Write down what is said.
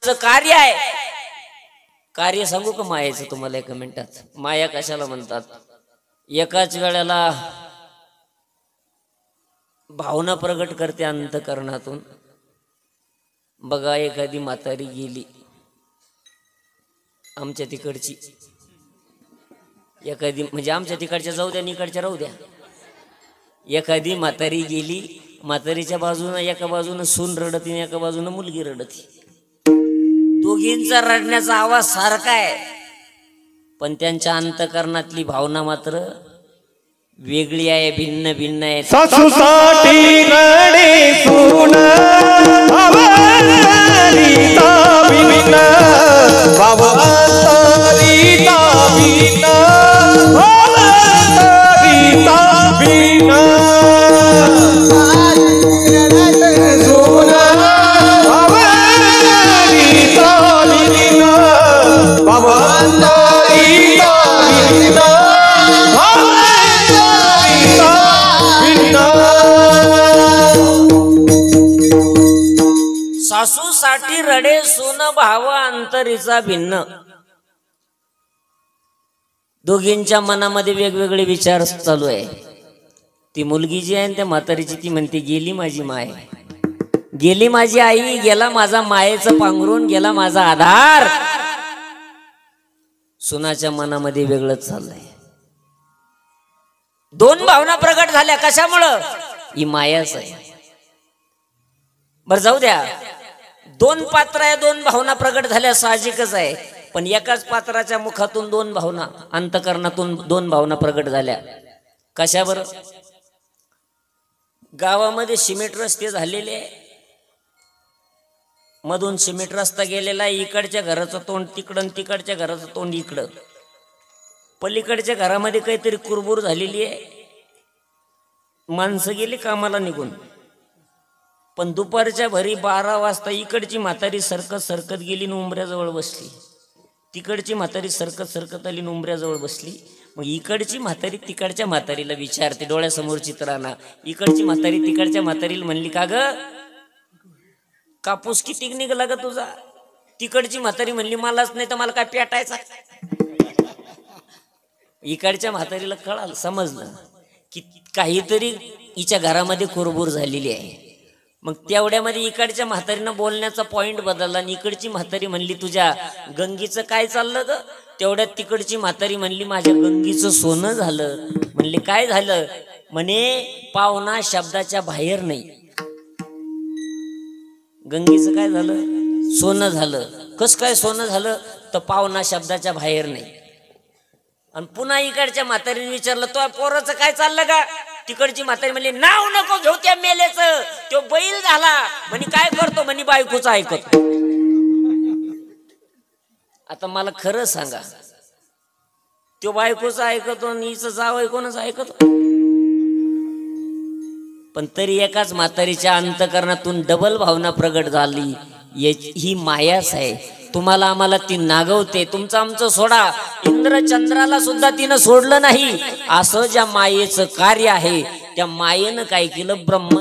कार्य आहे। कार्य सांगू का मायेचं तुम्हाला एका मिनिटात? माया कशाला म्हणतात? एकाच वेळेला भावना प्रगट करते अंतःकरणातून। बघा, एखादी म्हातारी गेली आमच्या तिकडची, एखादी म्हणजे आमच्या तिकडच्या जाऊ द्या, इकडच्या राहू द्या। एखादी म्हातारी गेली, म्हातारीच्या बाजूनं एका बाजूनं सून रडती, एका बाजूनं मुलगी रडती। दोघींचा रडण्याचा आवाज सारखा आहे, पण त्यांच्या अंतःकरणातली भावना मात्र वेगळी आहे, भिन्न भिन्न आहे। सासूसाठी रडे सून भावरिता भिन्न, भावरिता भिन्न, भावरिता भिन्न। सून भावरिता भिन्न, भावरिता भिन्न, सासूसाठी रडे सून भाव अंतरीचा भिन्न। दोघींच्या मनामध्ये वेगवेगळे विचार चालू आहे। ती मुलगी जी आहे त्या म्हातारीची, ती म्हणते गेली माझी माय, गेली माझी आई, गेला माझा मायेचं पांघरून, गेला माझा आधार। सुनाच्या मनामध्ये वेगळंच चाललंय। दोन भावना प्रगट झाल्या, कशामुळं? ही मायाच आहे। बरं जाऊ द्या, दोन पात्र आहे, दोन भावना प्रगट झाल्या, साहजिकच आहे। पण एकाच पात्राच्या मुखातून दोन भावना, अंतःकरणातून दोन भावना प्रगट झाल्या, कशा बरं? गावामध्ये सिमेंट रस्ते झालेले, मधून सिमेंट रस्ता गेलेला, इकडच्या घराचं तोंड तिकडं, तिकडच्या घराचं तोंड इकडं। पलीकडच्या घरामध्ये काहीतरी कुरबुर झालेली आहे, माणसं गेली कामाला निघून। पण दुपारच्या भरी 12 वाजता इकडची म्हातारी सरकत सरकत गेली न उंबऱ्याजवळ बसली, तिकडची म्हातारी सरकत सरकत आली न उंबऱ्याजवळ बसली। मग इकडची म्हातारी तिकडच्या म्हातारीला विचारते, डोळ्यासमोर चित्राना, इकडची म्हातारी तिकडच्या म्हातारीला म्हणली, का ग कापूस किती निघाला ग तुझा? तिकडची म्हातारी म्हणली, मलाच नाही तर मला काय पेटायचा? इकडच्या म्हातारीला कळालं, समजलं की काहीतरी हिच्या घरामध्ये कुरबुर झालेली आहे। मग तेवढ्यामध्ये इकडच्या म्हातारीनं बोलण्याचा पॉइंट बदलला आणि इकडची म्हातारी म्हणली, तुझ्या गंगीचं काय चाललं ग? तेवढ्यात तिकडची म्हातारी म्हणली, माझ्या गंगीचं सोनं झालं। म्हणले काय झालं? म्हणे पावना शब्दाच्या बाहेर नाही। गंगीचं काय झालं? सोनं झालं। कस काय सोनं झालं? तर पावना शब्दाच्या बाहेर नाही। आणि पुन्हा इकडच्या म्हातारीने विचारलं, तो पोराचं काय चाललं का? तिकडची म्हातारी म्हणली, नाव नको घेऊ त्या मेलेचं, तो बैल झाला। म्हणे काय करतो? म्हणे बायकोचं ऐकतो। आता मला खरं सांगा, तो बायकोचं ऐकतो आणि हिचं जावई कोणाचं ऐकतो? पण तरी एकाच म्हातारीच्या अंतःकरणातून डबल भावना प्रगट झाली। ही मायाच आहे। तुम्हाला आम्हाला ती नागवते, तुमचं आमचं सोडा, इंद्रचंद्राला सुद्धा तिनं सोडलं नाही। असं ज्या मायेचं कार्य आहे, त्या मायेनं काय केलं? ब्रह्म